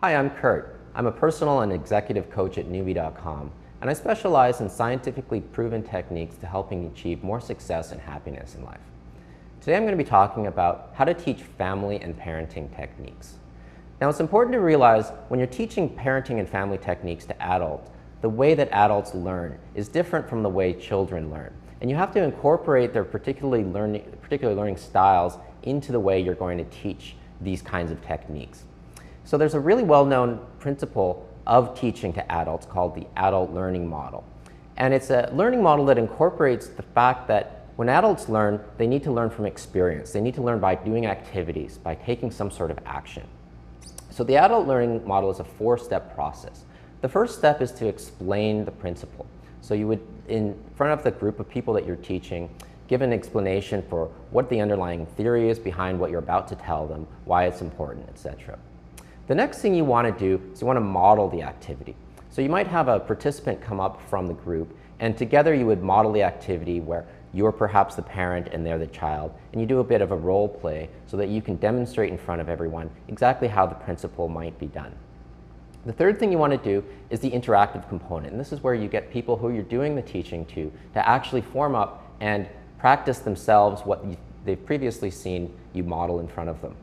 Hi, I'm Kurt. I'm a personal and executive coach at newbie.com, and I specialize in scientifically proven techniques to helping achieve more success and happiness in life. Today I'm going to be talking about how to teach family and parenting techniques. Now, it's important to realize when you're teaching parenting and family techniques to adults, the way that adults learn is different from the way children learn. And you have to incorporate their particular learning styles into the way you're going to teach these kinds of techniques. So there's a really well-known principle of teaching to adults called the adult learning model. And it's a learning model that incorporates the fact that when adults learn, they need to learn from experience. They need to learn by doing activities, by taking some sort of action. So the adult learning model is a four-step process. The first step is to explain the principle. So you would, in front of the group of people that you're teaching, give an explanation for what the underlying theory is behind what you're about to tell them, why it's important, etc. The next thing you want to do is you want to model the activity. So you might have a participant come up from the group, and together you would model the activity where you're perhaps the parent and they're the child, and you do a bit of a role play so that you can demonstrate in front of everyone exactly how the principle might be done. The third thing you want to do is the interactive component, and this is where you get people who you're doing the teaching to actually form up and practice themselves what they've previously seen you model in front of them.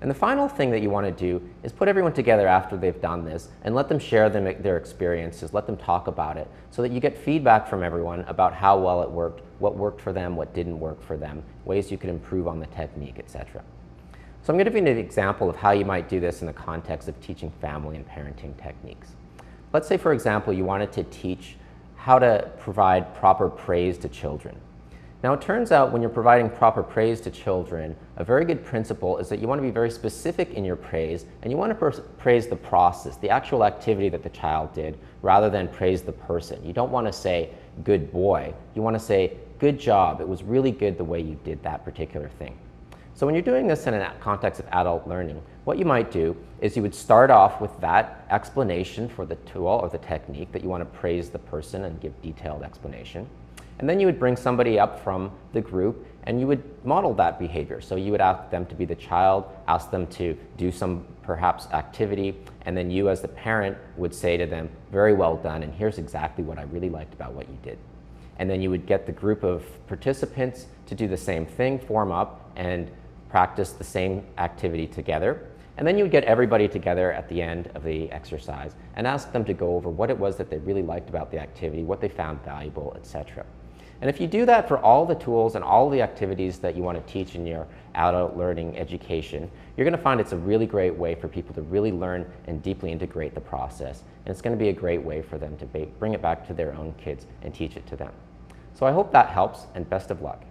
And the final thing that you want to do is put everyone together after they've done this and let them share their experiences, let them talk about it, so that you get feedback from everyone about how well it worked, what worked for them, what didn't work for them, ways you could improve on the technique, etc. So I'm going to give you an example of how you might do this in the context of teaching family and parenting techniques. Let's say, for example, you wanted to teach how to provide proper praise to children. Now, it turns out when you're providing proper praise to children, a very good principle is that you want to be very specific in your praise, and you want to praise the process, the actual activity that the child did, rather than praise the person. You don't want to say, good boy. You want to say, good job. It was really good the way you did that particular thing. So when you're doing this in a context of adult learning, what you might do is you would start off with that explanation for the tool or the technique that you want to praise the person and give detailed explanation. And then you would bring somebody up from the group and you would model that behavior. So you would ask them to be the child, ask them to do some perhaps activity, and then you as the parent would say to them, very well done, and here's exactly what I really liked about what you did. And then you would get the group of participants to do the same thing, form up and practice the same activity together. And then you would get everybody together at the end of the exercise and ask them to go over what it was that they really liked about the activity, what they found valuable, etc. And if you do that for all the tools and all the activities that you want to teach in your adult learning education, you're going to find it's a really great way for people to really learn and deeply integrate the process. And it's going to be a great way for them to bring it back to their own kids and teach it to them. So I hope that helps, and best of luck.